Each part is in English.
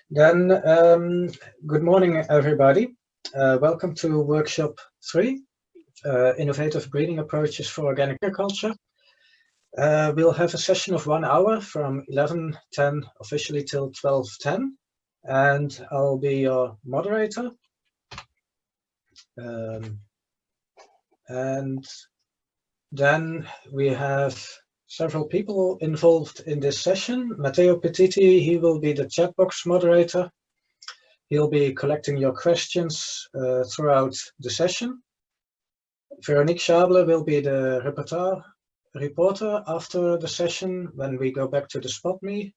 Then, good morning, everybody. Welcome to workshop 3, Innovative Breeding Approaches for Organic Agriculture. We'll have a session of 1 hour from 11:10 officially till 12:10, and I'll be your moderator. And then we have several people involved in this session. Matteo Petiti, he will be the chat box moderator. He'll be collecting your questions throughout the session. Veronique Schable will be the reporter after the session when we go back to the spot me.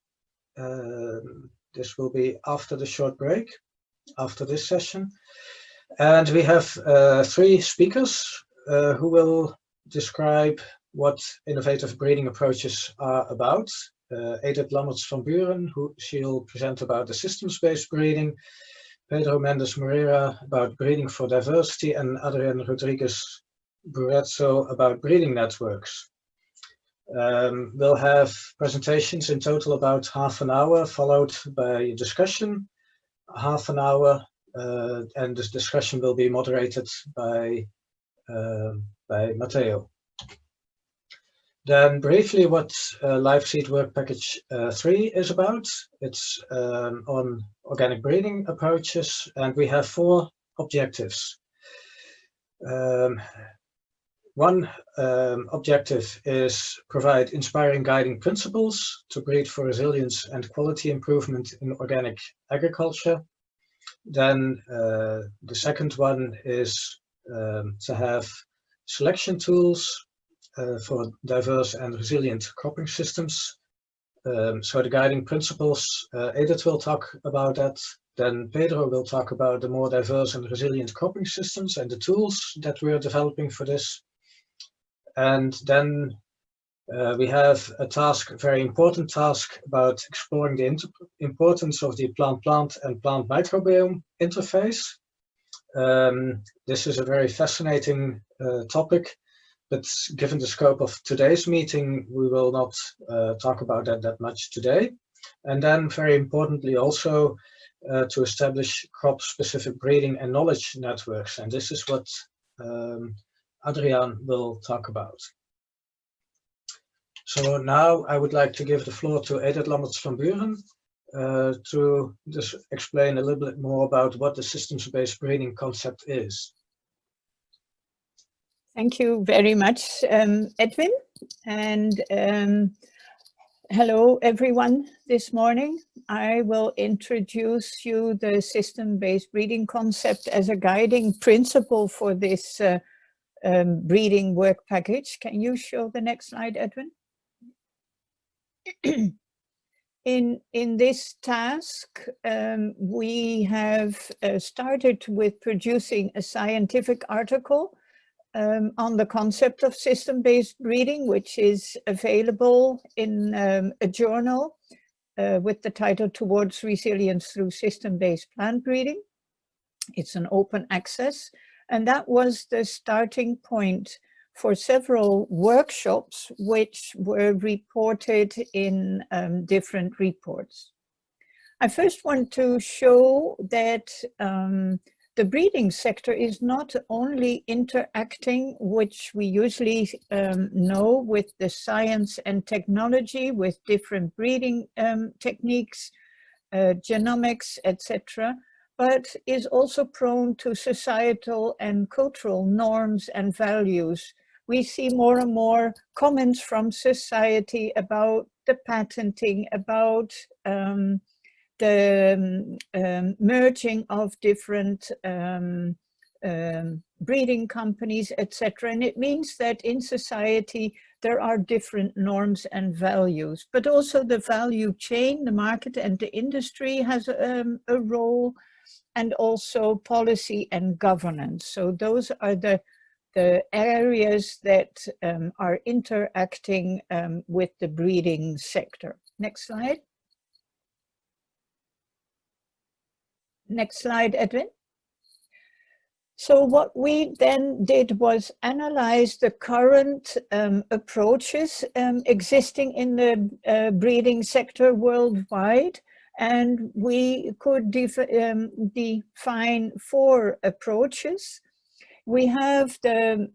This will be after the short break, after this session. And we have 3 speakers who will describe what innovative breeding approaches are about. Edith Lammerts van Buren, she'll present about the systems-based breeding. Pedro Mendes Moreira about breeding for diversity, and Adrian Rodriguez Burezzo about breeding networks. We'll have presentations in total about half an hour, followed by a discussion, half an hour, and this discussion will be moderated by Matteo. Then briefly what LIVESEED Work Package 3 is about. It's on organic breeding approaches, and we have 4 objectives. One objective is provide inspiring guiding principles to breed for resilience and quality improvement in organic agriculture. Then the second one is to have selection tools for diverse and resilient cropping systems. So the guiding principles, Edith will talk about that. Then Pedro will talk about the more diverse and resilient cropping systems and the tools that we are developing for this. And then we have a task, a very important task, about exploring the importance of the plant-plant and plant microbiome interface. This is a very fascinating topic, but given the scope of today's meeting, we will not talk about that much today. And then very importantly also to establish crop-specific breeding and knowledge networks. And this is what Adriaan will talk about. So now I would like to give the floor to Edith Lammerts van Buren to just explain a little bit more about what the systems-based breeding concept is. Thank you very much, Edwin, and hello everyone this morning. I will introduce you the system-based breeding concept as a guiding principle for this breeding work package. Can you show the next slide, Edwin? In this task, we have started with producing a scientific article on the concept of system-based breeding, which is available in a journal with the title Towards Resilience Through System-Based Plant Breeding. It's an open access, and that was the starting point for several workshops which were reported in different reports. I first want to show that the breeding sector is not only interacting, which we usually know, with the science and technology, with different breeding techniques, genomics, etc., but is also prone to societal and cultural norms and values. We see more and more comments from society about the patenting, about the merging of different breeding companies, etc. And it means that in society there are different norms and values, but also the value chain, the market and the industry has a role, and also policy and governance. So those are the areas that are interacting with the breeding sector. Next slide. Next slide, Edwin. So what we then did was analyze the current approaches existing in the breeding sector worldwide, And we could define 4 approaches. We have the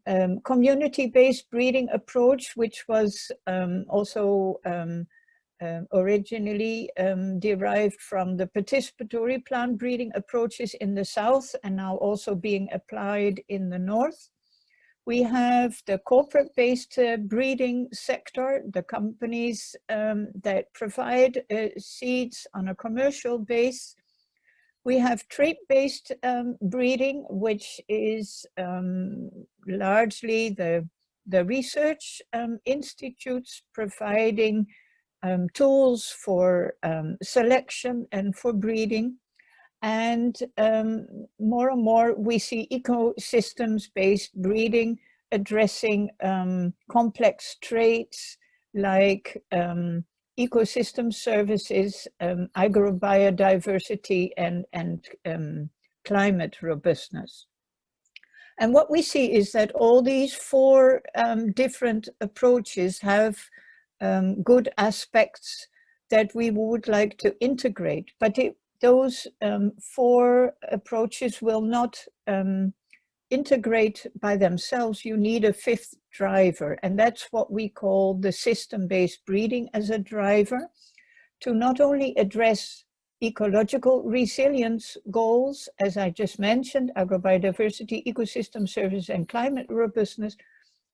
community-based breeding approach, which was also originally derived from the participatory plant breeding approaches in the south and now also being applied in the north. We have the corporate-based breeding sector, the companies that provide seeds on a commercial base. We have trait-based breeding, which is largely the research institutes providing tools for selection and for breeding. And more and more we see ecosystems-based breeding addressing complex traits like ecosystem services, agrobiodiversity, and climate robustness. And what we see is that all these 4 different approaches have good aspects that we would like to integrate, but those 4 approaches will not integrate by themselves. You need a 5th driver, and that's what we call the system-based breeding as a driver to not only address ecological resilience goals, as I just mentioned, agrobiodiversity, ecosystem services, and climate robustness,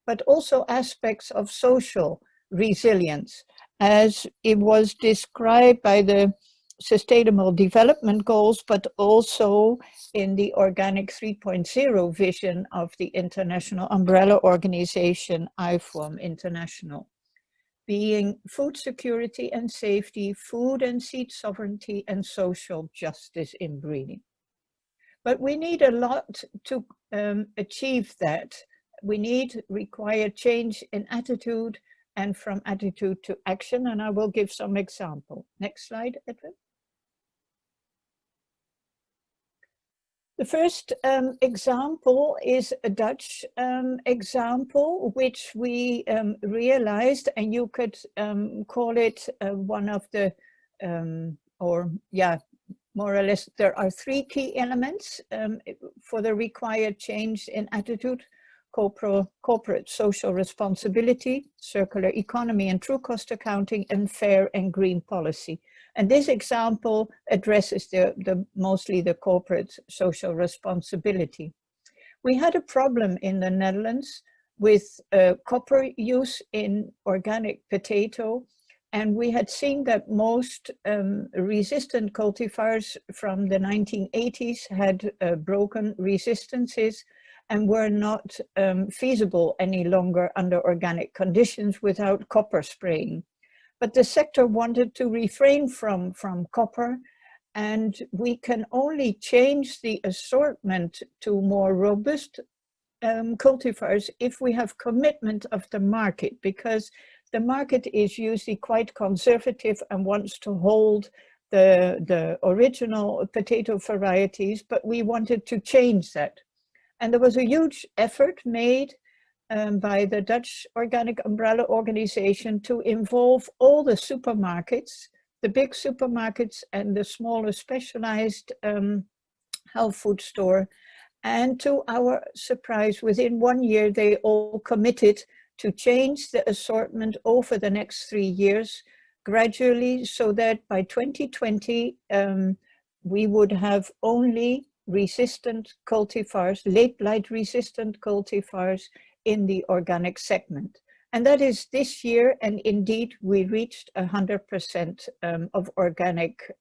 but also aspects of social resilience, as it was described by the Sustainable Development Goals, but also in the Organic 3.0 vision of the international umbrella organization, IFOAM International, being food security and safety, food and seed sovereignty, and social justice in breeding. But we need a lot to achieve that. We require change in attitude and from attitude to action, and I will give some example. Next slide, Edwin. The first example is a Dutch example, which we realized, and you could call it one of the, more or less, there are 3 key elements for the required change in attitude: corporate social responsibility, circular economy and true cost accounting, and fair and green policy. And this example addresses mostly the corporate social responsibility. We had a problem in the Netherlands with copper use in organic potato, and we had seen that most resistant cultivars from the 1980s had broken resistances and were not feasible any longer under organic conditions without copper spraying. But the sector wanted to refrain from copper, and we can only change the assortment to more robust cultivars if we have commitment of the market, because the market is usually quite conservative and wants to hold the original potato varieties, but we wanted to change that. And there was a huge effort made by the Dutch Organic Umbrella Organization to involve all the supermarkets, the big supermarkets and the smaller specialized health food store. And to our surprise, within 1 year, they all committed to change the assortment over the next 3 years gradually, so that by 2020, we would have only resistant cultivars, late blight resistant cultivars in the organic segment. And that is this year, and indeed we reached 100% of organic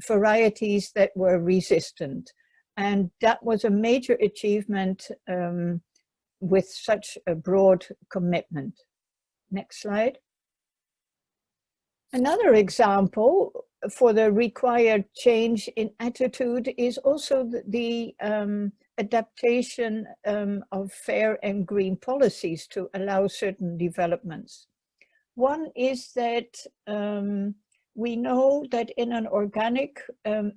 varieties that were resistant. And that was a major achievement with such a broad commitment. Next slide. Another example for the required change in attitude is also the adaptation of fair and green policies to allow certain developments. One is that we know that in an organic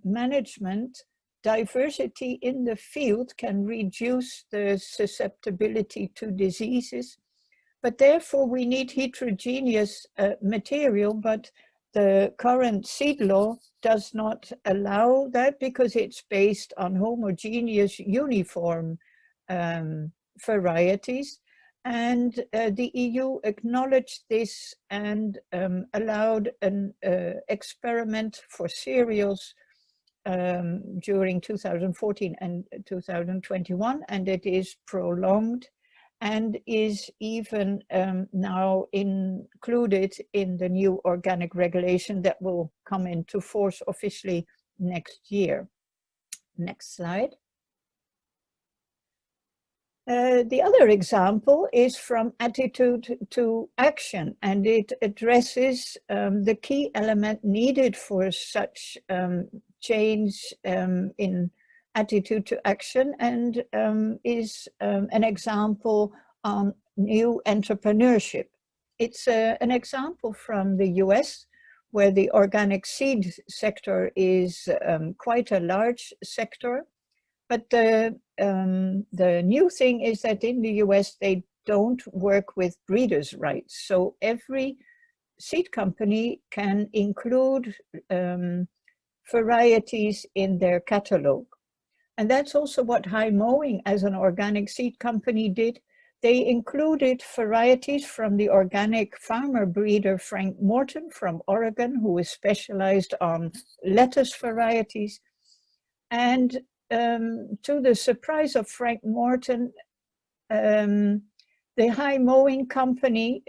management, diversity in the field can reduce the susceptibility to diseases, but therefore we need heterogeneous material, but the current seed law does not allow that because it's based on homogeneous, uniform varieties. And the EU acknowledged this and allowed an experiment for cereals during 2014 and 2021, and it is prolonged and is even now included in the new organic regulation that will come into force officially next year. Next slide. The other example is from attitude to action, and it addresses the key element needed for such change in attitude to action, and is an example on new entrepreneurship. It's an example from the US, where the organic seed sector is quite a large sector. But the new thing is that in the US, they don't work with breeders' rights. So every seed company can include varieties in their catalog. And that's also what High Mowing as an organic seed company did. They included varieties from the organic farmer breeder Frank Morton from Oregon, who is specialized on lettuce varieties. And to the surprise of Frank Morton, the High Mowing company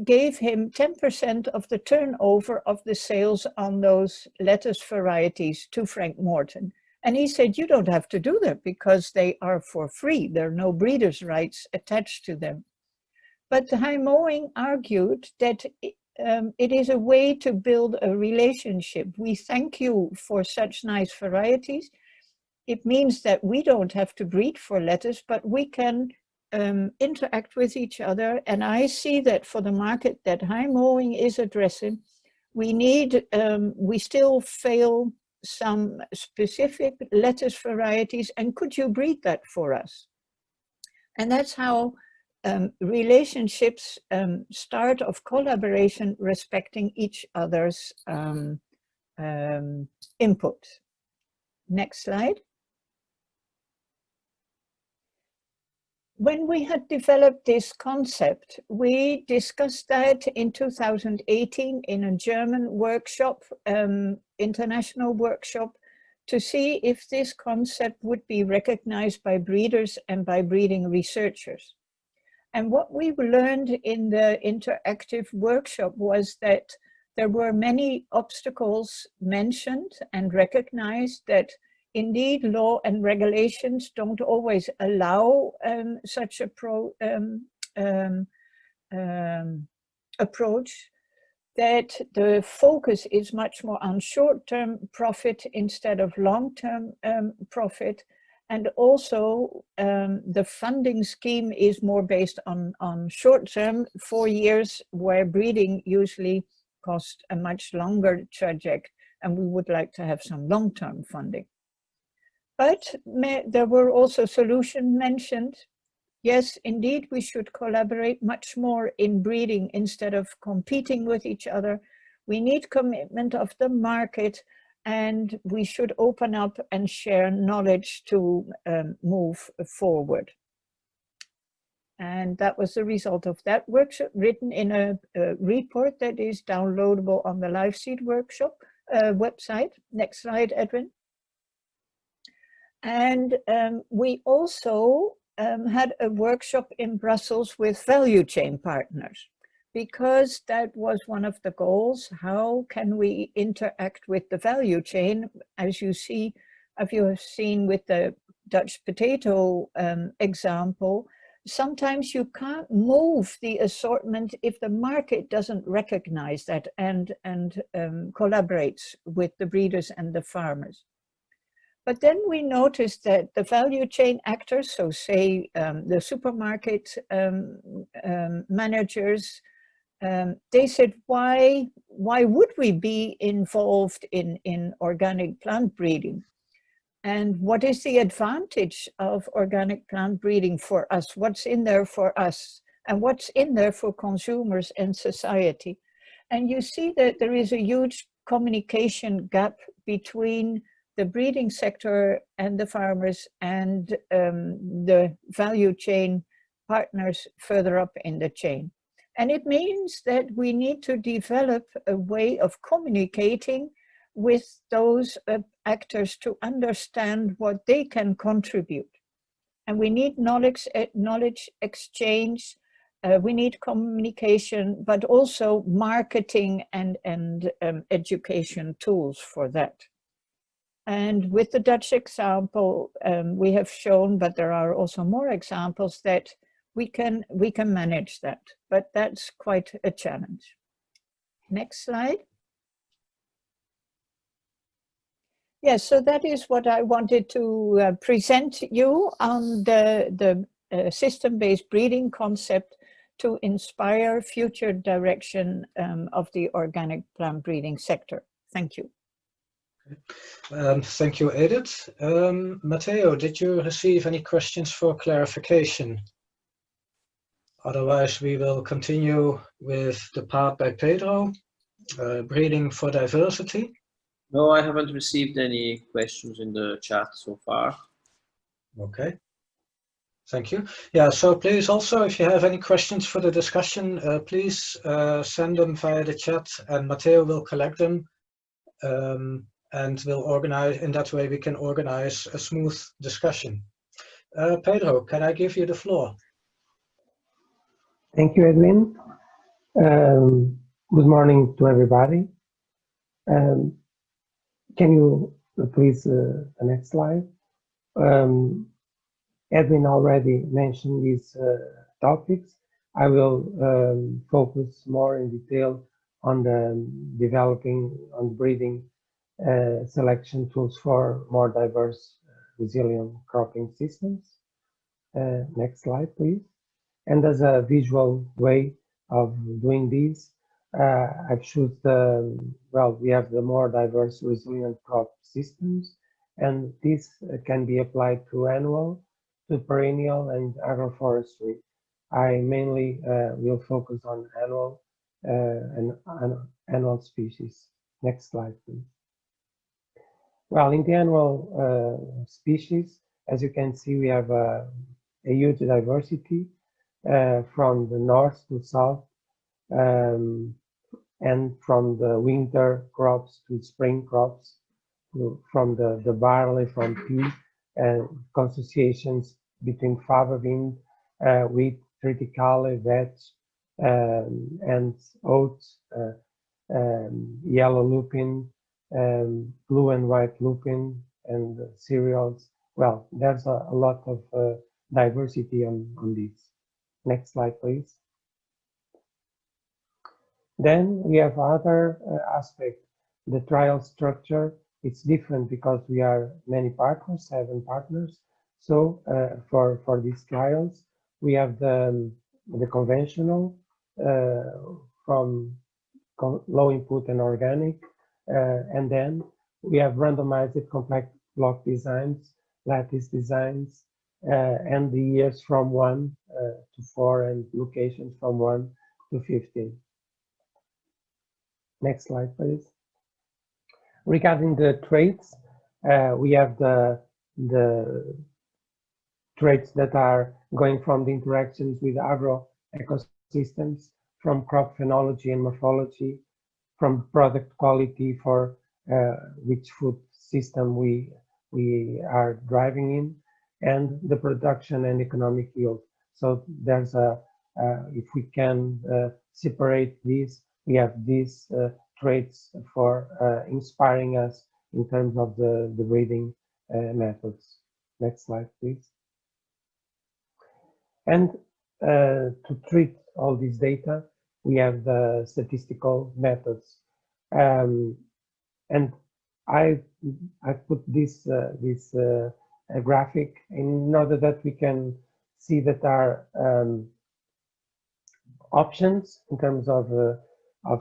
gave him 10% of the turnover of the sales on those lettuce varieties to Frank Morton. And he said, you don't have to do that because they are for free. There are no breeders' rights attached to them. But the High Mowing argued that it is a way to build a relationship. We thank you for such nice varieties. It means that we don't have to breed for lettuce, but we can interact with each other. And I see that for the market that High Mowing is addressing, we still fail some specific lettuce varieties, and could you breed that for us? And that's how relationships start of collaboration, respecting each other's input. Next slide. When we had developed this concept, we discussed that in 2018 in a German workshop, international workshop, to see if this concept would be recognized by breeders and by breeding researchers. And what we learned in the interactive workshop was that there were many obstacles mentioned and recognized, that indeed, law and regulations don't always allow such a approach, that the focus is much more on short-term profit instead of long-term profit. And also the funding scheme is more based on short-term, 4 years, where breeding usually costs a much longer trajectory, and we would like to have some long-term funding. But there were also solutions mentioned. Yes, indeed, we should collaborate much more in breeding instead of competing with each other. We need commitment of the market, and we should open up and share knowledge to move forward. And that was the result of that workshop, written in a report that is downloadable on the LIVESEED workshop website. Next slide, Edwin. And we also had a workshop in Brussels with value chain partners, because that was one of the goals. How can we interact with the value chain? As you see, if you have seen with the Dutch potato example, sometimes you can't move the assortment if the market doesn't recognize that and collaborates with the breeders and the farmers. But then we noticed that the value chain actors, so say the supermarket managers, they said, why would we be involved in organic plant breeding? And what is the advantage of organic plant breeding for us? What's in there for us? And what's in there for consumers and society? And you see that there is a huge communication gap between the breeding sector and the farmers and the value chain partners further up in the chain. And it means that we need to develop a way of communicating with those actors to understand what they can contribute. And we need knowledge exchange, we need communication, but also marketing and education tools for that. And with the Dutch example, we have shown, but there are also more examples that we can manage that, but that's quite a challenge. Next slide. Yes, so that is what I wanted to present you on the system-based breeding concept to inspire future direction of the organic plant breeding sector. Thank you. Thank you, Edith. Matteo, did you receive any questions for clarification? Otherwise, we will continue with the part by Pedro, breeding for diversity. No, I haven't received any questions in the chat so far. Okay. Thank you. Yeah, so please also, if you have any questions for the discussion, please send them via the chat and Matteo will collect them and we'll organize, in that way we can organize a smooth discussion. Pedro, can I give you the floor? Thank you, Edwin. Good morning to everybody. Can you please, the next slide? Edwin already mentioned these topics. I will focus more in detail on the developing, on breeding selection tools for more diverse, resilient cropping systems. Next slide, please. And as a visual way of doing this, I've chosen we have the more diverse, resilient crop systems, and this can be applied to annual, to perennial, and agroforestry. I mainly will focus on annual and annual species. Next slide, please. Well, in the annual species, as you can see, we have a huge diversity from the north to south, and from the winter crops to spring crops, from the barley, from pea, consociations between fava bean, wheat, triticale, vetch, and oats, yellow lupin, blue and white lupin, and cereals. Well, there's a lot of diversity on these. Next slide, please. Then we have other aspect. The trial structure, it's different because we are many partners, 7 partners. So for these trials, we have the conventional from low input and organic, and then we have randomized complex block designs, lattice designs, and the years from 1 to 4 and locations from 1 to 15. Next slide, please. Regarding the traits, we have the traits that are going from the interactions with agro ecosystems, from crop phenology and morphology, from product quality for which food system we are driving in, and the production and economic yield. So there's if we can separate these, we have these traits for inspiring us in terms of the breeding methods. Next slide, please. And to treat all this data, we have the statistical methods. And I put this graphic in order that we can see that our options in terms of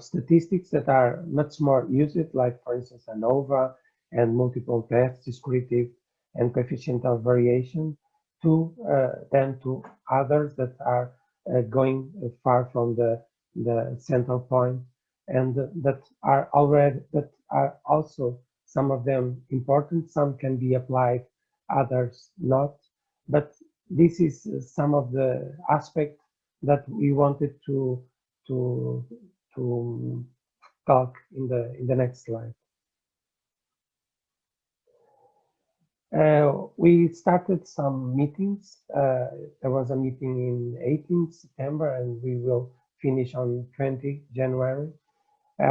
statistics that are much more used, like for instance ANOVA and multiple tests, descriptive and coefficient of variation, than to others that are going far from the central point, and that are also some of them important. Some can be applied, others not. But this is some of the aspects that we wanted to talk in the next slide. We started some meetings. There was a meeting in 18 September and we will finish on 20 January.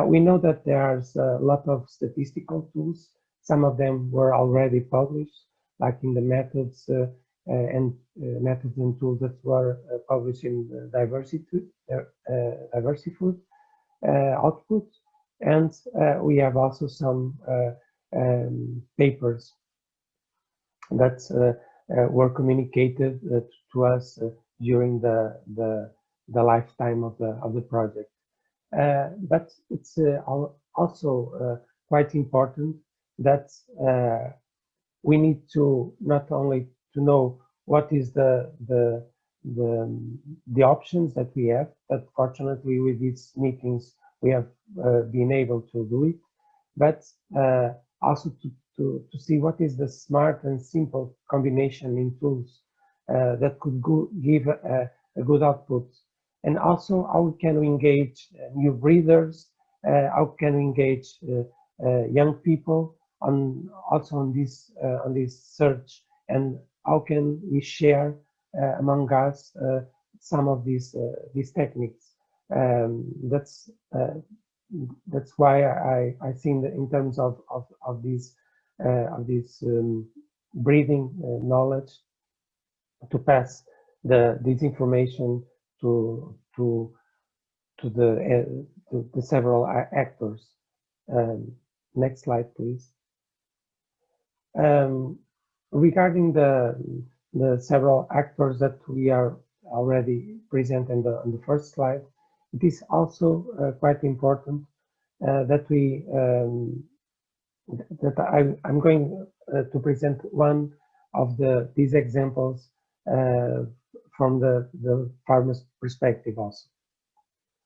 We know that there's a lot of statistical tools. Some of them were already published, like in the methods and tools that were published in Diversifood output. And we have also some papers that were communicated to us during the lifetime of the project. But it's also quite important that we need to not only to know what is the options that we have, but fortunately with these meetings we have been able to do it, but also to see what is the smart and simple combination in tools that could give a good output. And also how can we engage new breeders, how can we engage young people on this search, and how can we share among us some of these techniques. That's why I think that in terms of this breeding knowledge, to pass this information to the several actors. Next slide, please. Regarding the several actors that we are already present on the first slide, it is also quite important that I'm going to present one of these examples from the farmer's perspective also.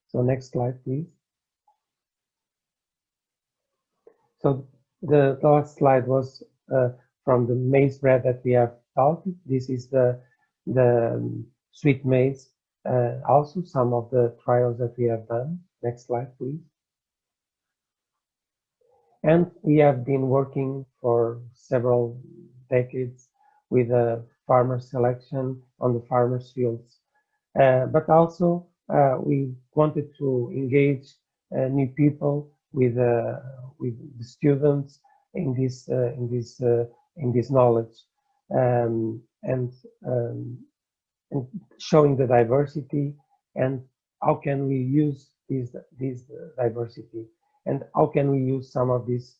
So next slide, please. So the last slide was from the maize bread that we have talked. This is the sweet maize. Also some of the trials that we have done. Next slide, please. And we have been working for several decades with farmer selection on the farmers' fields. But also we wanted to engage new people with the students in this knowledge, and showing the diversity and how can we use this diversity, and how can we use some of these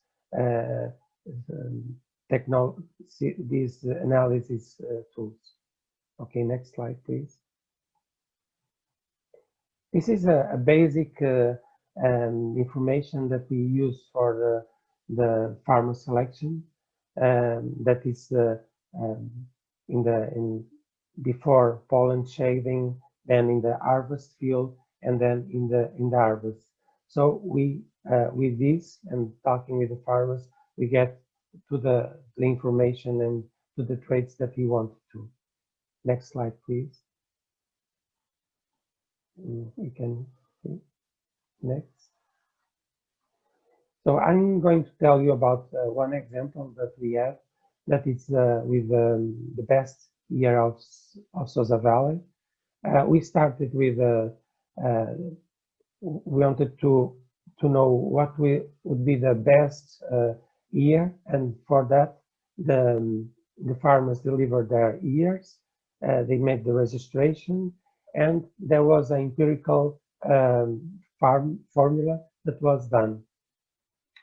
these analysis tools. Okay, next slide, please. This is a basic information that we use for the farmer selection. That is before pollen shaving, then in the harvest field, and then in the harvest. So we with this and talking with the farmers, we get to the information and to the traits that we want to. Next slide, please. You can see. Next. So I'm going to tell you about one example that we have, that is with the best year of Sousa Valley. We started with we wanted to know what would be the best year, and for that the farmers delivered their years. They made the registration, and there was an empirical farm formula that was done.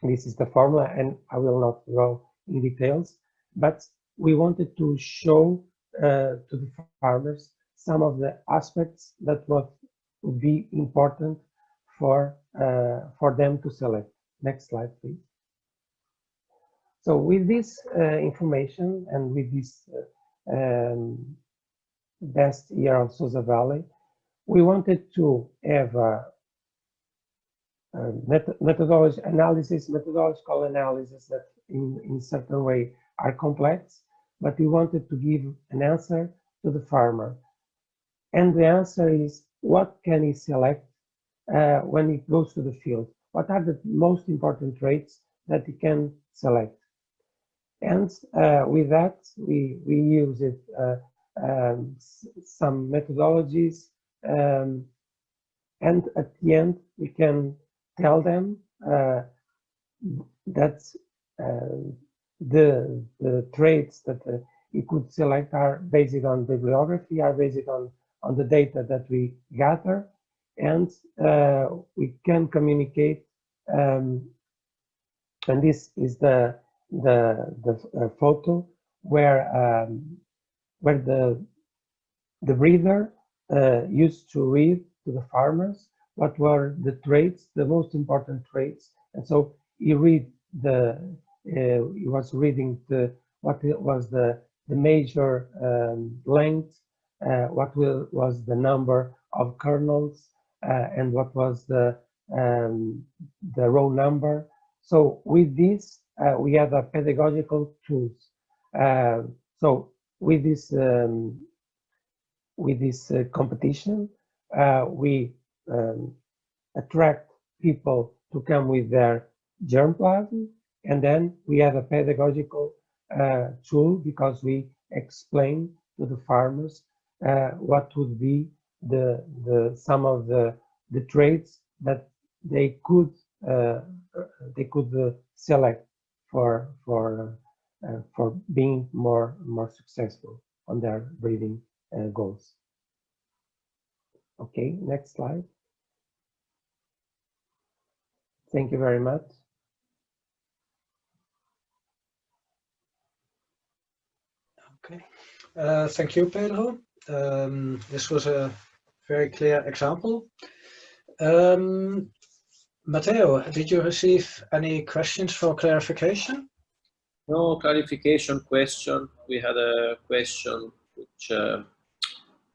This is the formula, and I will not go in details, but we wanted to show to the farmers some of the aspects that would be important for them to select. Next slide, please. So with this information and with this best year of Sousa Valley, we wanted to have methodological analysis that in certain way are complex, but we wanted to give an answer to the farmer. And the answer is, what can he select when he goes to the field? What are the most important traits that he can select? And with that, we use it, some methodologies, and at the end, we can tell them that the traits that he could select are based on bibliography, are based on the data that we gather, and we can communicate. And this is the photo where the breeder used to read to the farmers what were the traits, the most important traits, and so he was reading what was the major length, what was the number of kernels, and what was the row number. So with this, we have a pedagogical tools. So with this competition, we attract people to come with their germplasm, and then we have a pedagogical tool, because we explain to the farmers what would be some of the traits that they could select for being more successful on their breeding goals. Okay, next slide. Thank you very much. Okay, thank you, Pedro. This was a very clear example. Matteo, did you receive any questions for clarification? No clarification question. We had a question which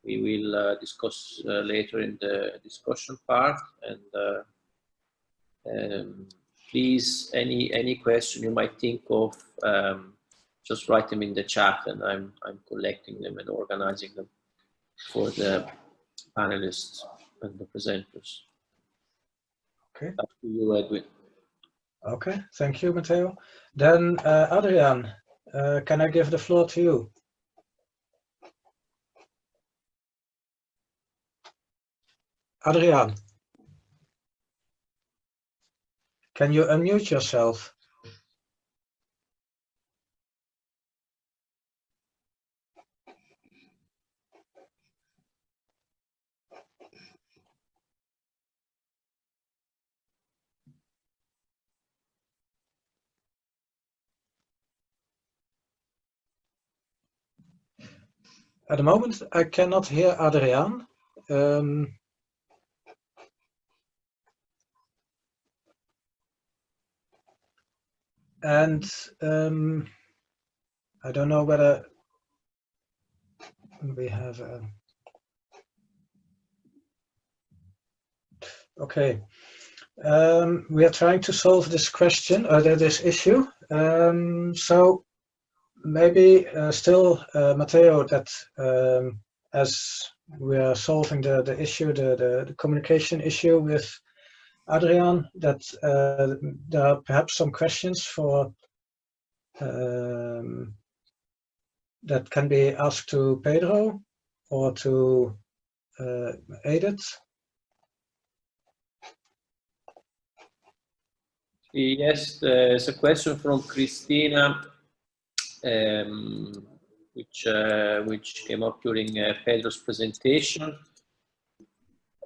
we will discuss later in the discussion part. And please, any question you might think of, just write them in the chat, and I'm collecting them and organizing them for the panelists and the presenters. Okay. Up to you, Edwin. Okay, thank you, Matteo. Then, Adrian, can I give the floor to you? Adrian, can you unmute yourself? At the moment, I cannot hear Adrian. And I don't know whether we have okay. We are trying to solve this question, or this issue. So maybe still, Matteo, that as we are solving the issue, the communication issue with Adrian, that there are perhaps some questions for that can be asked to Pedro or to Edith. Yes, there's a question from Christina, which came up during Pedro's presentation.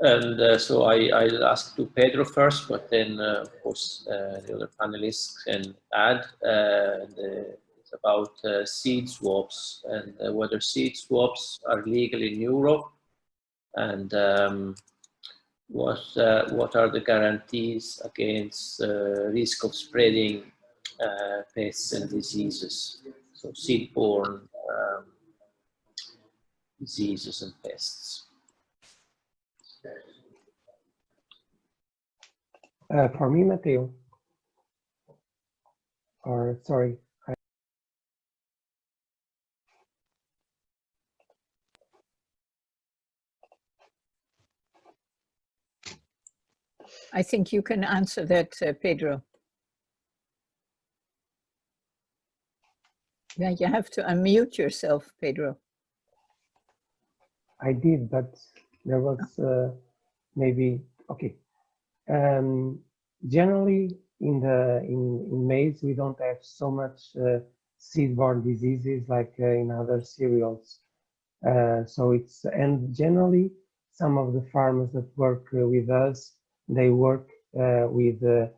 And so I'll ask to Pedro first, but then of course the other panelists can add. It's about seed swaps and whether seed swaps are legal in Europe, and what are the guarantees against risk of spreading pests and diseases, so seed-borne diseases and pests. For me, Matteo, or sorry. I think you can answer that, Pedro. Yeah, you have to unmute yourself, Pedro. I did, but there was maybe, okay. Generally, in maize, we don't have so much seed-borne diseases like in other cereals. So it's, and generally, some of the farmers that work with us, they work with a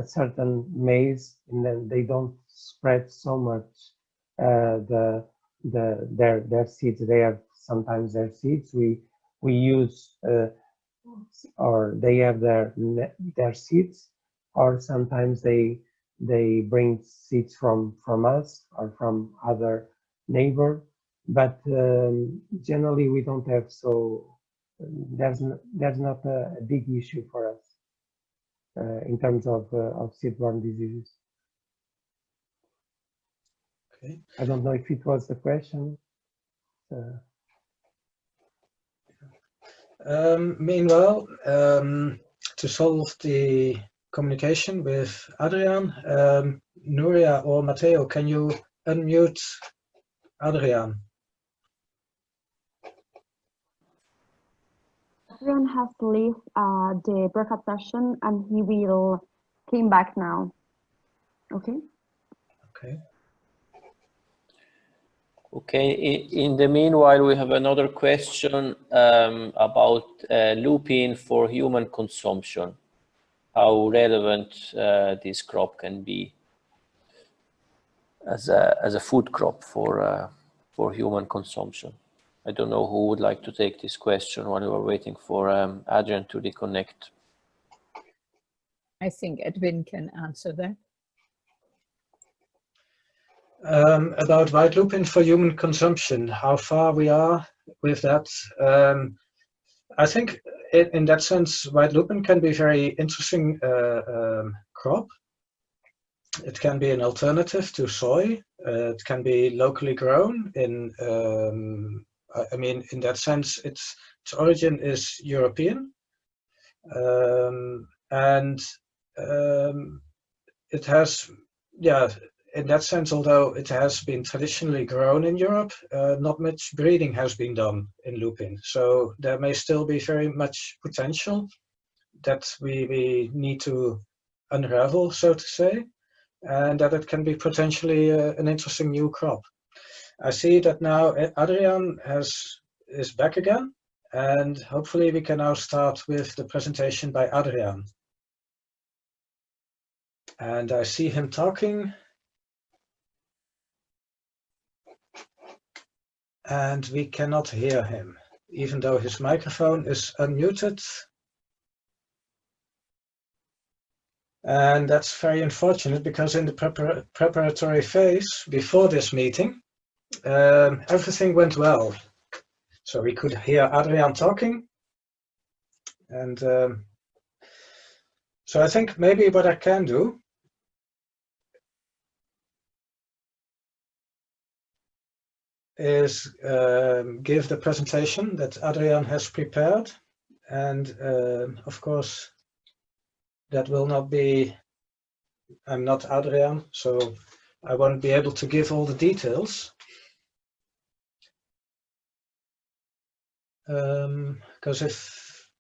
certain maize, and then they don't spread so much their seeds. They have sometimes their seeds. We use or they have their seeds, or sometimes they bring seeds from us or from other neighbor. But generally, we don't have, so there's not a big issue for us in terms of seed-borne diseases. Okay. I don't know if it was the question. Meanwhile, to solve the communication with Adrian, Nuria or Matteo, can you unmute Adrian? Adrian has to leave the breakout session and he will came back now. Okay. Okay. Okay, in the meanwhile, we have another question about lupin for human consumption. How relevant this crop can be as a food crop for human consumption. I don't know who would like to take this question while we are waiting for Adrian to reconnect. I think Edwin can answer that. About white lupin for human consumption, how far we are with that. I think in that sense, white lupin can be a very interesting crop. It can be an alternative to soy. It can be locally grown. I mean, in that sense, its origin is European, and it has, yeah. In that sense, although it has been traditionally grown in Europe, not much breeding has been done in lupin. So there may still be very much potential that we need to unravel, so to say, and that it can be potentially an interesting new crop. I see that now Adrian is back again, and hopefully we can now start with the presentation by Adrian. And I see him talking. And we cannot hear him, even though his microphone is unmuted. And that's very unfortunate, because in the preparatory phase before this meeting, everything went well. So we could hear Adrian talking. And so I think maybe what I can do is give the presentation that Adrian has prepared. And of course, that will not be, I'm not Adrian, so I won't be able to give all the details. Because if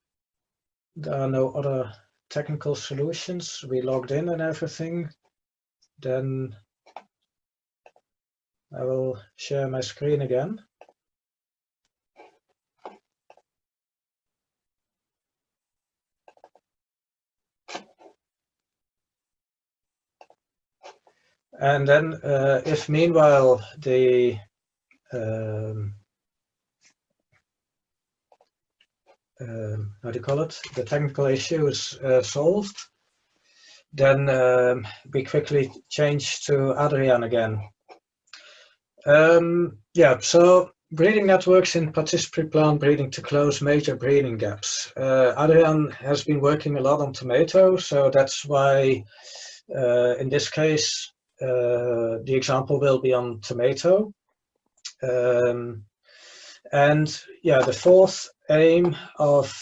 there are no other technical solutions, we logged in and everything, then I will share my screen again. And then if meanwhile the how do you call it? The technical issue is solved, then we quickly change to Adrian again. Yeah, so breeding networks in participatory plant breeding to close major breeding gaps. Adrian has been working a lot on tomato, so that's why in this case the example will be on tomato. And yeah, the fourth aim of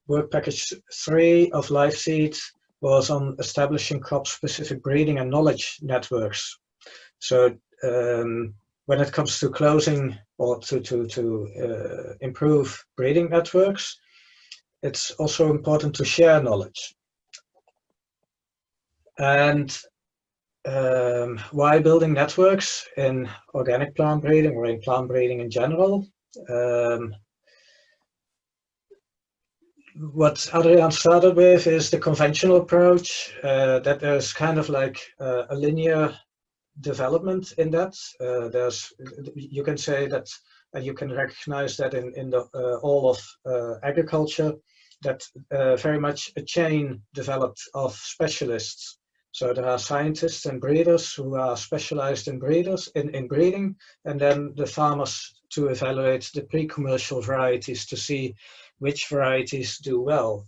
work package 3 of LIVESEED was on establishing crop-specific breeding and knowledge networks. So when it comes to closing or to improve breeding networks, it's also important to share knowledge. And why building networks in organic plant breeding or in plant breeding in general? What Adrian started with is the conventional approach, that there's kind of like a linear development in that. You can say that, and you can recognize that in the all of agriculture, that very much a chain developed of specialists. So there are scientists and breeders who are specialized in breeding, and then the farmers to evaluate the pre-commercial varieties to see which varieties do well.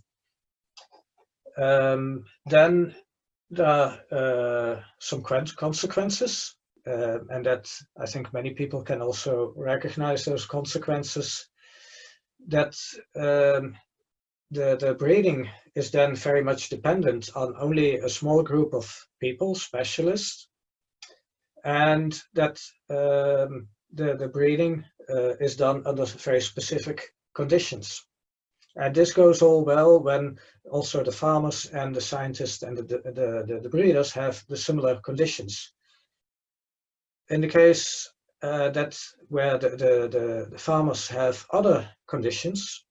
Then there are some consequences, and that I think many people can also recognize those consequences, that the breeding is then very much dependent on only a small group of people, specialists, and that the breeding is done under very specific conditions. And this goes all well when also the farmers and the scientists and the breeders have the similar conditions. In the case that where the farmers have other conditions,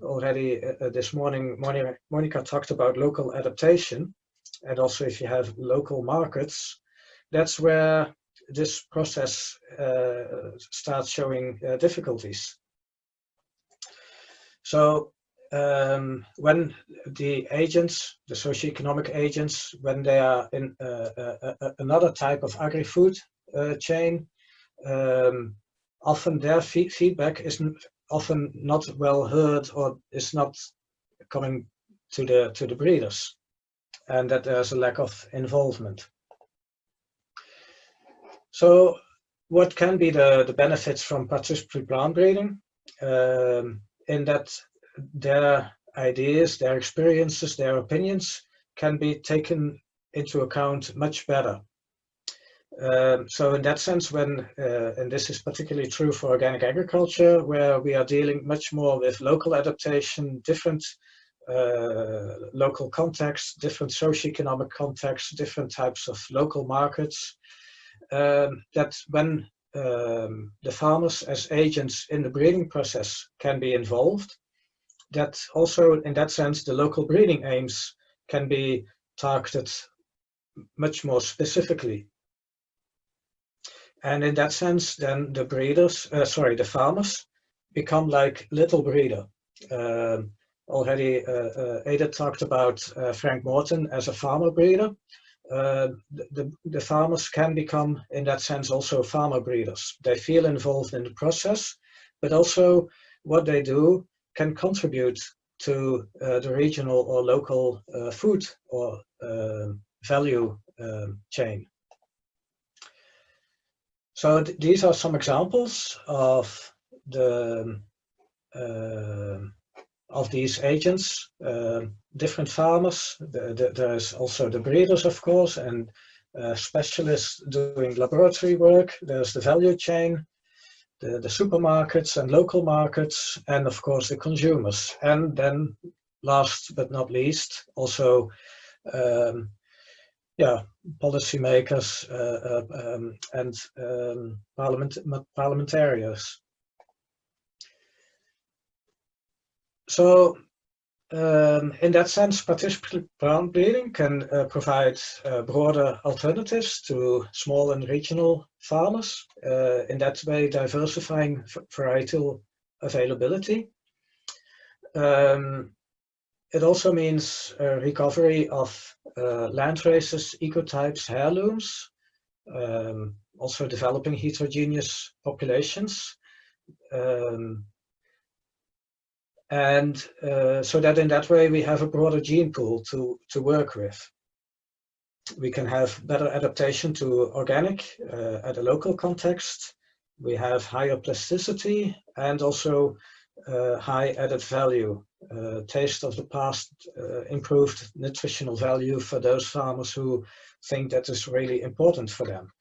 already this morning Monica talked about local adaptation, and also if you have local markets, that's where this process starts showing difficulties. So when the agents, the socioeconomic agents, when they are in another type of agri-food chain, often their feedback is often not well heard or is not coming to the breeders, and that there's a lack of involvement. So what can be the benefits from participatory plant breeding? In that their ideas, their experiences, their opinions can be taken into account much better. So in that sense, when, and this is particularly true for organic agriculture, where we are dealing much more with local adaptation, different local contexts, different socioeconomic contexts, different types of local markets, that when the farmers as agents in the breeding process can be involved, that also in that sense the local breeding aims can be targeted much more specifically. And in that sense then the breeders, the farmers become like little breeder. Already Ada talked about Frank Morton as a farmer breeder. The farmers can become, in that sense, also farmer breeders. They feel involved in the process, but also what they do can contribute to the regional or local food or value chain. So these are some examples of these agents, different farmers. There's also the breeders, of course, and specialists doing laboratory work. There's the value chain, the supermarkets and local markets, and of course the consumers. And then last but not least, also policymakers and parliamentarians. So in that sense, participatory plant breeding can provide broader alternatives to small and regional farmers, in that way diversifying varietal availability. It also means recovery of land races, ecotypes, heirlooms, also developing heterogeneous populations, So that in that way we have a broader gene pool to work with. We can have better adaptation to organic at a local context. We have higher plasticity and also high added value. Taste of the past, improved nutritional value for those farmers who think that is really important for them.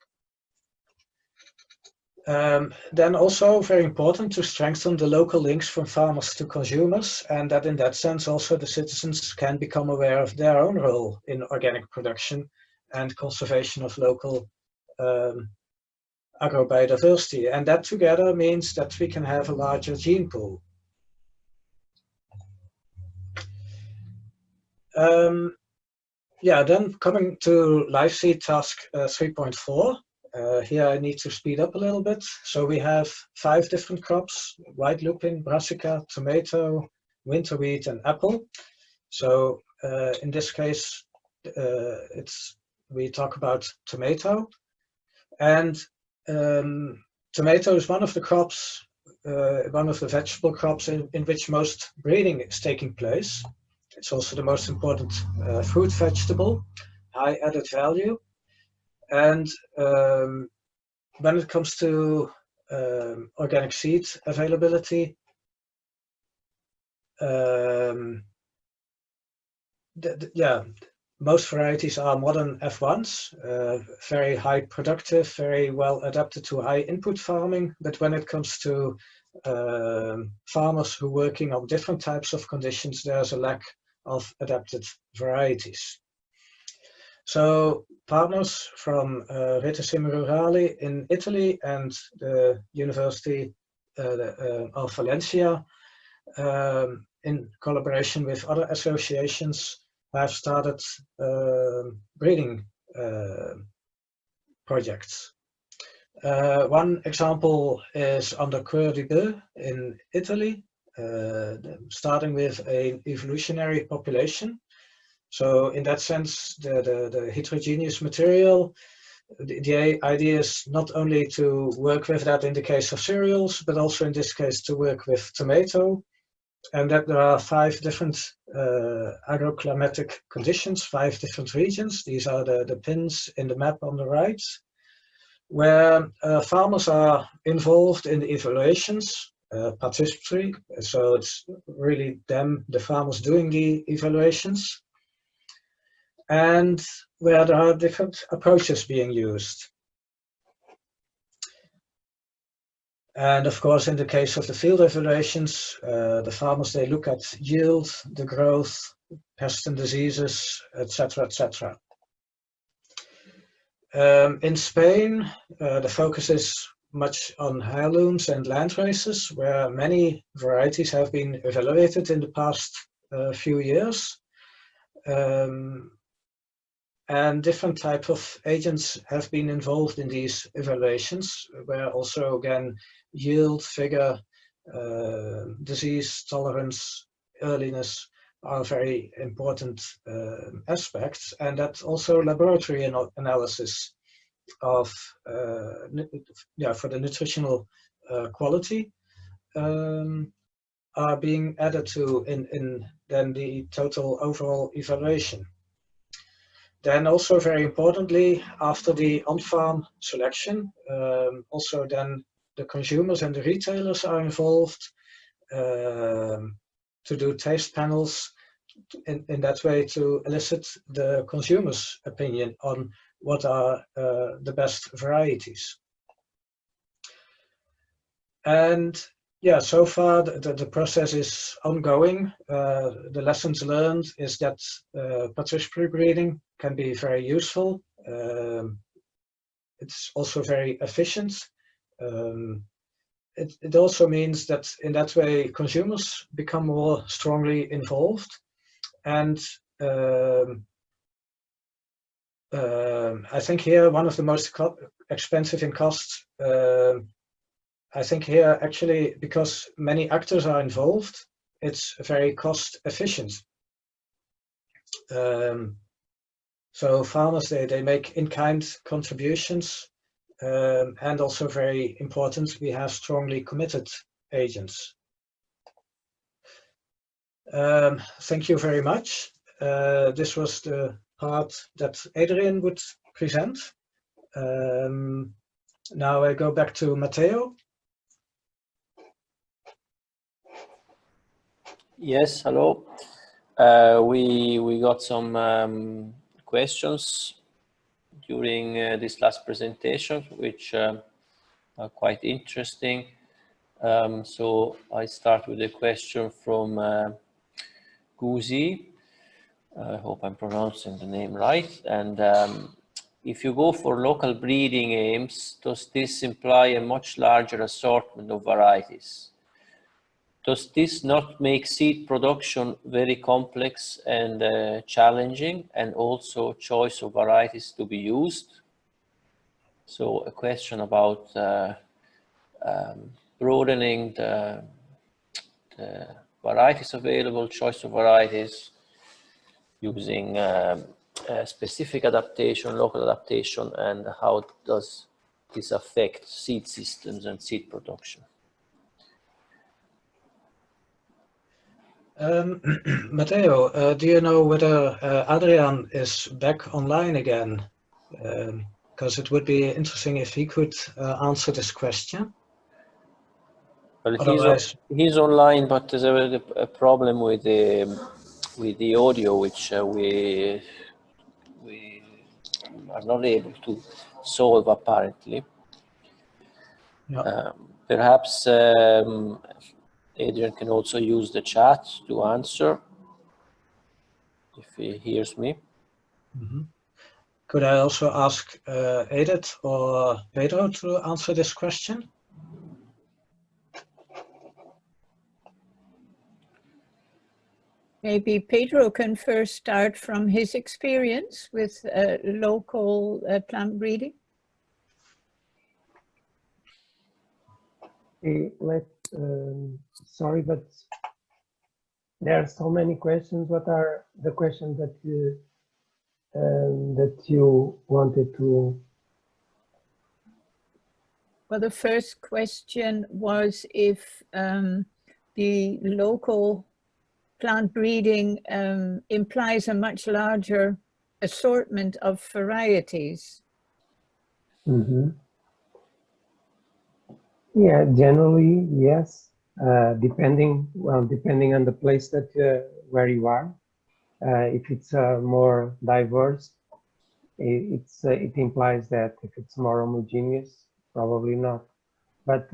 Then also very important to strengthen the local links from farmers to consumers, and that in that sense also the citizens can become aware of their own role in organic production and conservation of local agrobiodiversity. And that together means that we can have a larger gene pool. Yeah, then coming to LIVESEED Task 3.4. Here I need to speed up a little bit. So we have 5 different crops: white lupin, brassica, tomato, winter wheat, and apple. So in this case, we talk about tomato. And tomato is one of the crops, one of the vegetable crops in which most breeding is taking place. It's also the most important fruit vegetable, high added value. And when it comes to organic seed availability, most varieties are modern F1s, very high productive, very well adapted to high input farming. But when it comes to farmers who are working on different types of conditions, there's a lack of adapted varieties. So partners from Rete Rurale in Italy and the University of Valencia, in collaboration with other associations, have started breeding projects. One example is under Coeur de Boeuf in Italy, starting with an evolutionary population. So in that sense, the heterogeneous material, the idea is not only to work with that in the case of cereals, but also in this case to work with tomato, and that there are 5 different agroclimatic conditions, 5 different regions. These are the pins in the map on the right, where farmers are involved in the evaluations, participatory, so it's really them, the farmers, doing the evaluations, and where there are different approaches being used. And of course, in the case of the field evaluations, the farmers, they look at yield, the growth, pests and diseases, etc., etc. In Spain, the focus is much on heirlooms and land races, where many varieties have been evaluated in the past few years. And different types of agents have been involved in these evaluations, where also, again, yield, figure, disease tolerance, earliness are very important aspects, and that also laboratory analysis of for the nutritional quality are being added to in then the total overall evaluation. Then also very importantly, after the on-farm selection, also then the consumers and the retailers are involved to do taste panels in that way to elicit the consumer's opinion on what are the best varieties. And yeah, so far the process is ongoing. The lessons learned is that participatory breeding can be very useful. It's also very efficient. It also means that in that way consumers become more strongly involved, and I think here one of the most expensive in cost, I think here actually, because many actors are involved, it's very cost efficient. So farmers, they make in-kind contributions and also very important, we have strongly committed agents. Thank you very much. This was the part that Adrian would present. Now I go back to Matteo. Yes, hello. We got some questions during this last presentation, which are quite interesting. So I start with a question from Guzi. I hope I'm pronouncing the name right. And if you go for local breeding aims, does this imply a much larger assortment of varieties? Does this not make seed production very complex and challenging, and also choice of varieties to be used? So a question about broadening the varieties available, choice of varieties, using specific adaptation, local adaptation, and how does this affect seed systems and seed production? Matteo, do you know whether Adrian is back online again? Because it would be interesting if he could answer this question. Well, Otherwise, he's online, but there's a problem with the audio, which we are not able to solve apparently. yeah. Perhaps Adrian can also use the chat to answer if he hears me. Mm-hmm. Could I also ask Edith or Pedro to answer this question? Maybe Pedro can first start from his experience with local plant breeding. Sorry, but there are so many questions. What are the questions that you wanted to? Well, the first question was if the local plant breeding implies a much larger assortment of varieties. Mm-hmm. Yeah, generally, yes. Depending on the place that where you are. If it's more diverse, it implies that. If it's more homogeneous, probably not. But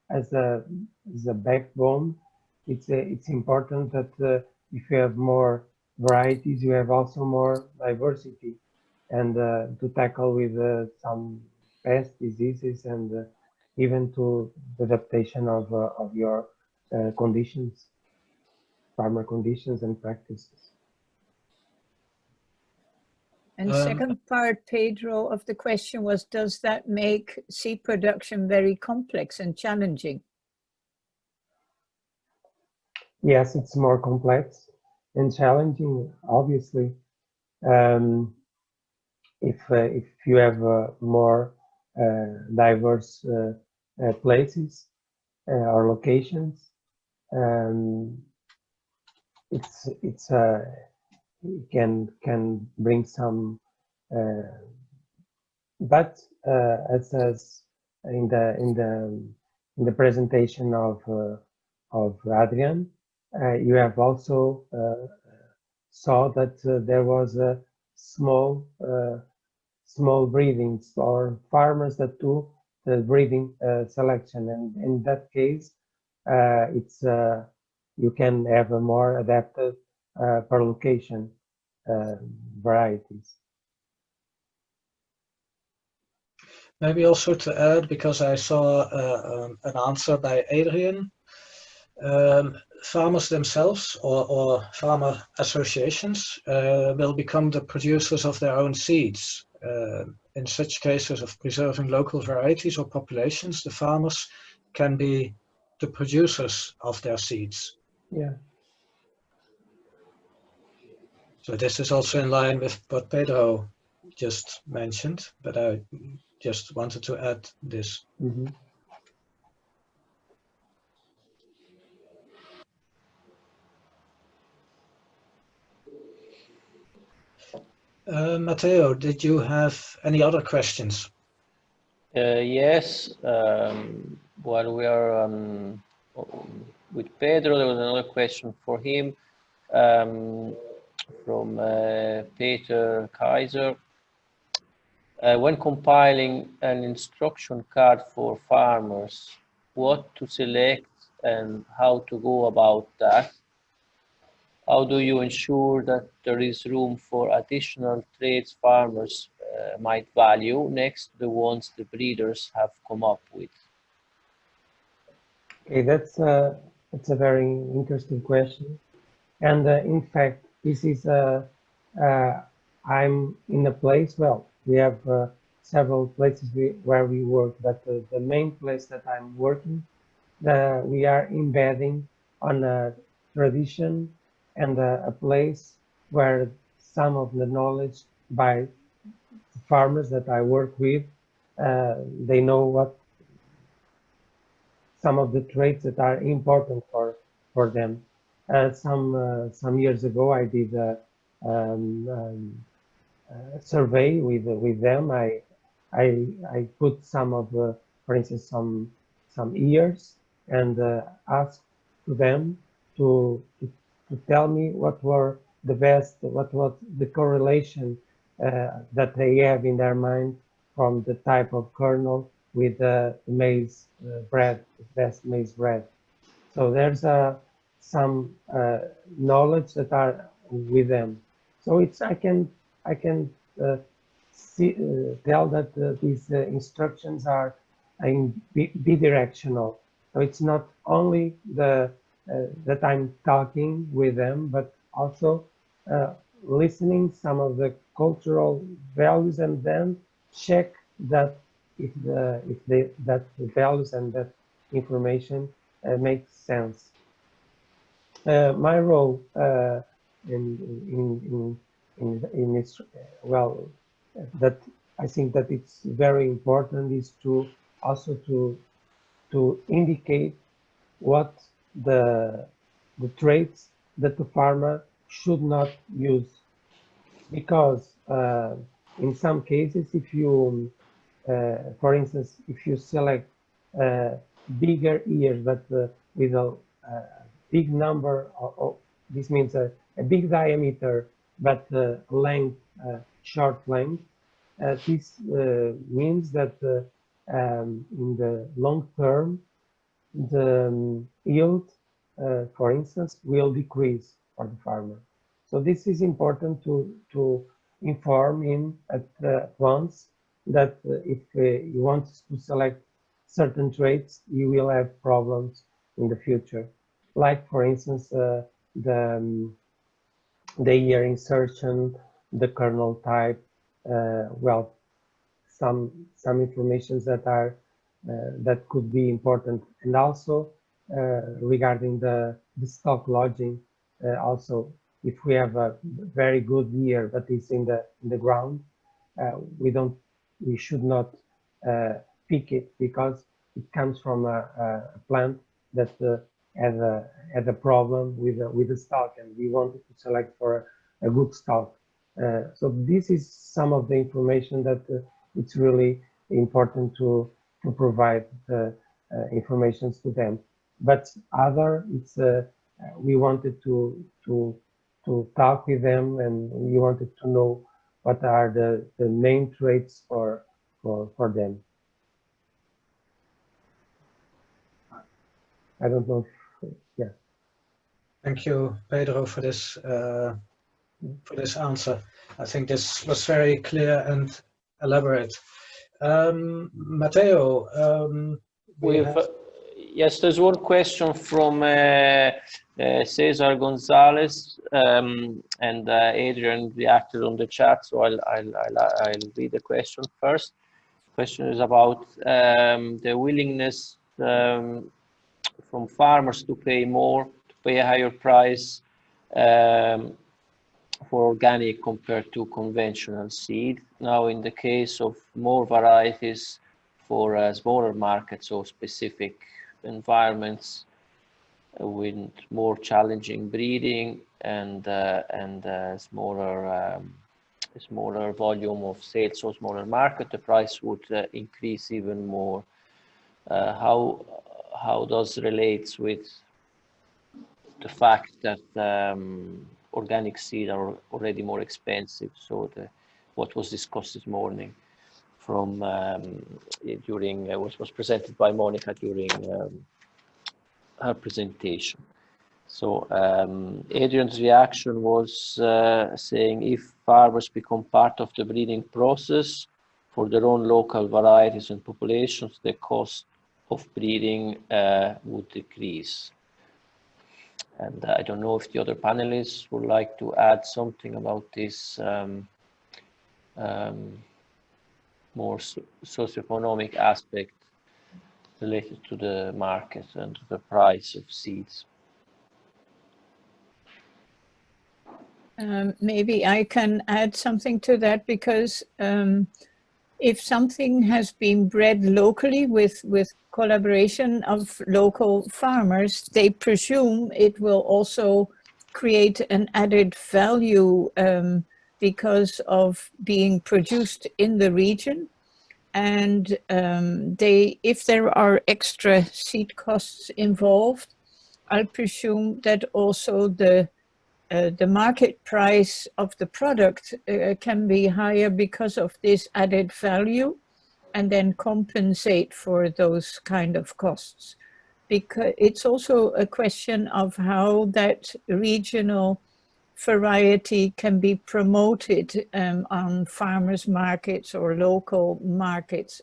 as a backbone, it's important that if you have more varieties, you have also more diversity, and to tackle with some pest diseases and even to the adaptation of your conditions, farmer conditions and practices. And second part, Pedro, of the question was, does that make seed production very complex and challenging? Yes, it's more complex and challenging, obviously. If you have more diverse places or locations, it can bring some, but as in the presentation of Adrian, you have also saw that there was a small breedings or farmers that do the breeding selection, and in that case, it's you can have a more adapted per location varieties. Maybe also to add, because I saw an answer by Adrian, farmers themselves or farmer associations will become the producers of their own seeds. In such cases of preserving local varieties or populations, the farmers can be the producers of their seeds. Yeah. So this is also in line with what Pedro just mentioned, but I just wanted to add this. Mm-hmm. Matteo, did you have any other questions? Yes, while we are with Pedro, there was another question for him from Peter Kaiser. When compiling an instruction card for farmers, what to select and how to go about that? How do you ensure that there is room for additional traits farmers might value next to the ones the breeders have come up with? Okay, that's a very interesting question, and in fact, this is I'm in a place. Well, we have several places where we work, but the main place that I'm working, we are embedding on a tradition and a place where some of the knowledge by farmers that I work with, they know what some of the traits that are important for them. Some years ago, I did a survey with them. I put some of, for instance, some ears and asked to them to tell me what were the best, what was the correlation that they have in their mind from the type of kernel with the maize bread, the best maize bread. So there's some knowledge that are with them. So it's I can tell that these instructions are bidirectional. So it's not only that I'm talking with them, but also listening some of the cultural values and then check that if the values and that information makes sense. My role in this, well, that I think that it's very important is to also to indicate what the traits that the farmer should not use, because in some cases, if you for instance, if you select bigger ears but with a big number of, this means a big diameter but length, short length, this means that in the long term the yield, for instance, will decrease for the farmer. So this is important to inform him at once that if he wants to select certain traits, he will have problems in the future. Like, for instance, the ear insertion, the kernel type, well, some informations that are that could be important, and also regarding the stalk lodging. Also, if we have a very good ear but it's in the ground, we should not pick it, because it comes from a plant that had a problem with the stalk, and we wanted to select for a good stalk. So this is some of the information that it's really important to provide information to them. But other, it's we wanted to talk with them, and we wanted to know what are the main traits for them. I don't know. Yeah. Thank you, Pedro, for this answer. I think this was very clear and elaborate. Matteo, yes, there's one question from Cesar Gonzalez, and Adrian reacted on the chat, so I'll read the question first. The question is about the willingness from farmers to pay more, to pay a higher price for organic compared to conventional seed. Now, in the case of more varieties for smaller markets or specific environments with more challenging breeding and smaller volume of sales or smaller market, the price would increase even more. How does relates with the fact that organic seed are already more expensive? So what was discussed this morning from during what was presented by Monica during her presentation. So Adrian's reaction was saying if farmers become part of the breeding process for their own local varieties and populations, the cost of breeding would decrease. And I don't know if the other panelists would like to add something about this more socioeconomic aspect related to the market and the price of seeds. Maybe I can add something to that, because if something has been bred locally with collaboration of local farmers, they presume it will also create an added value because of being produced in the region. And if there are extra seed costs involved, I presume that also the market price of the product can be higher because of this added value, and then compensate for those kind of costs. Because it's also a question of how that regional variety can be promoted on farmers markets or local markets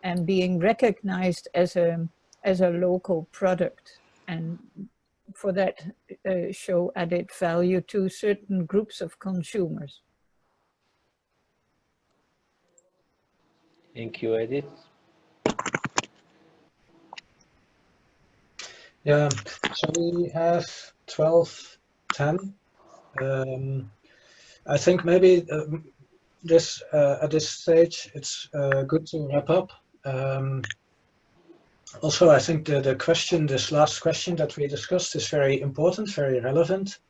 and being recognized as a local product, and for that show added value to certain groups of consumers. Thank you, Edith. Yeah, so we have 12:10. I think maybe this at this stage it's good to wrap up. Also, I think the question, this last question that we discussed, is very important, very relevant.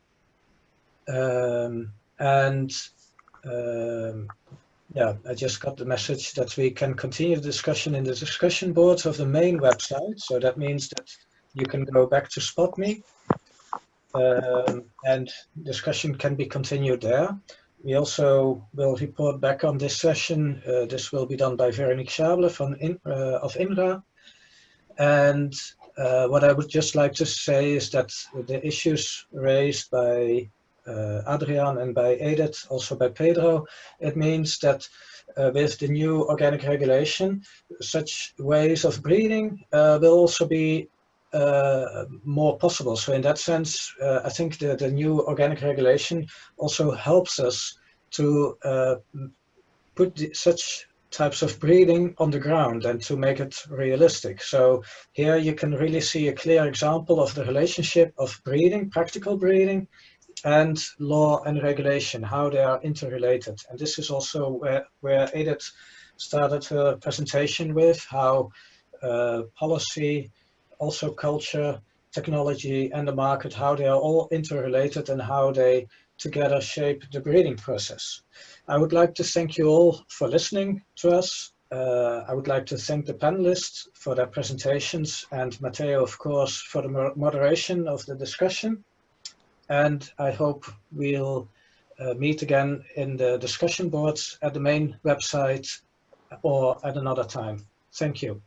Yeah, I just got the message that we can continue the discussion in the discussion boards of the main website. So that means that you can go back to SpotMe and discussion can be continued there. We also will report back on this session. This will be done by Veronique Schable of INRA. And what I would just like to say is that the issues raised by Adrian and by Edith, also by Pedro, it means that with the new organic regulation, such ways of breeding will also be more possible. So in that sense, I think the new organic regulation also helps us to put such types of breeding on the ground and to make it realistic. So here you can really see a clear example of the relationship of breeding, practical breeding, and law and regulation, how they are interrelated. And this is also where Edith started her presentation with, how policy, also culture, technology, and the market, how they are all interrelated and how they together shape the breeding process. I would like to thank you all for listening to us. I would like to thank the panelists for their presentations, and Matteo, of course, for the moderation of the discussion. And I hope we'll meet again in the discussion boards at the main website or at another time. Thank you.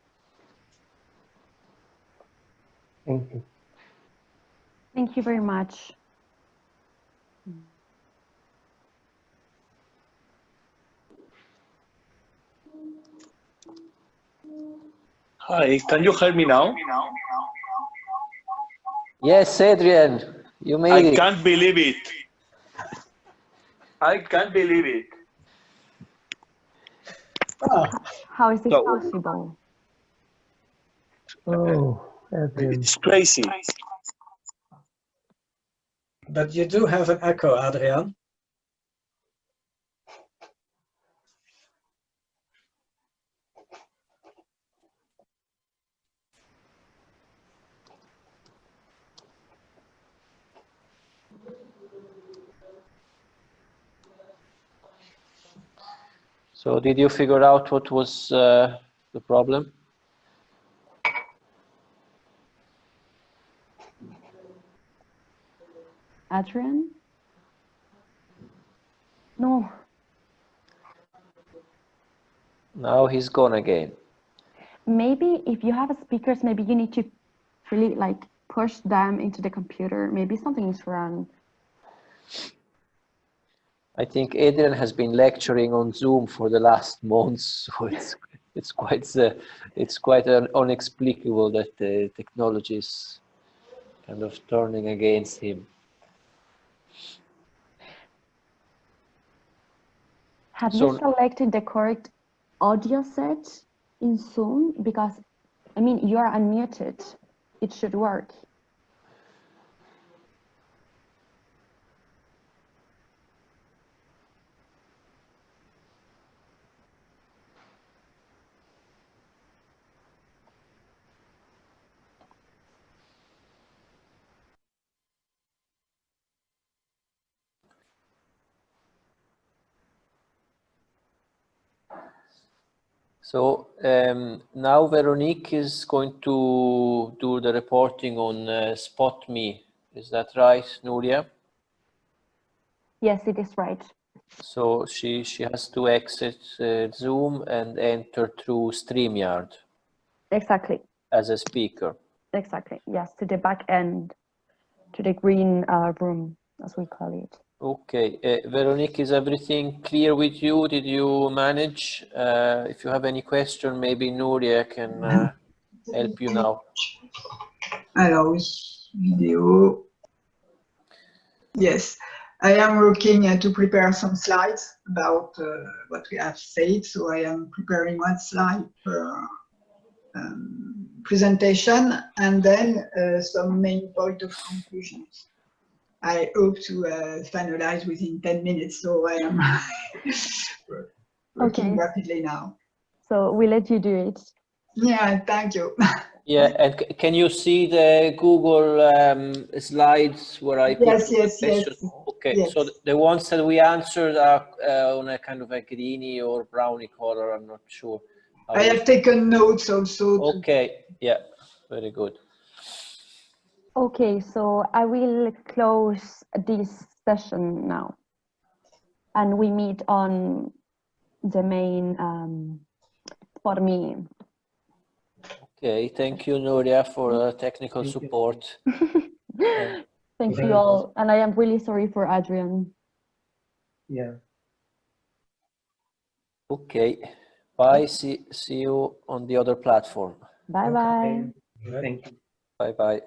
Thank you. Thank you very much. Hi, can you hear me now? Yes, Adrian, you made it. I can't believe it. I can't believe it. How is this possible? Oh, Adrian. It's crazy. But you do have an echo, Adrian. So did you figure out what was the problem? Adrian? No. Now he's gone again. Maybe if you have speakers, maybe you need to really like push them into the computer. Maybe something is wrong. I think Adrian has been lecturing on Zoom for the last months, so it's quite unexplicable that the technology is kind of turning against him. Have So- you selected the correct audio set in Zoom? Because, I mean, you are unmuted. It should work. So now Veronique is going to do the reporting on SpotMe. Is that right, Nuria? Yes, it is right. So she has to exit Zoom and enter through StreamYard Exactly. as a speaker. Exactly. Yes, to the back end, to the green room, as we call it. Okay, Veronique, is everything clear with you? Did you manage? If you have any question, maybe Nuria can help you now. Alors oui, vidéo. Yes, I am working to prepare some slides about what we have said. So I am preparing one slide per presentation and then some main point of conclusions. I hope to finalize within 10 minutes. So I am working rapidly now. So we let you do it. Yeah, thank you. Yeah, and can you see the Google slides where I put Yes, the yes, yes. questions? Okay, Yes. so the ones that we answered are on a kind of a greeny or browny color. I'm not sure. I have taken notes also. Okay, yeah, very good. Okay, so I will close this session now. And we meet on the main for me. Okay, thank you, Nuria, for technical support. Thank you all. And I am really sorry for Adrian. Yeah. Okay, bye. See you on the other platform. Bye-bye. Thank you. Bye-bye.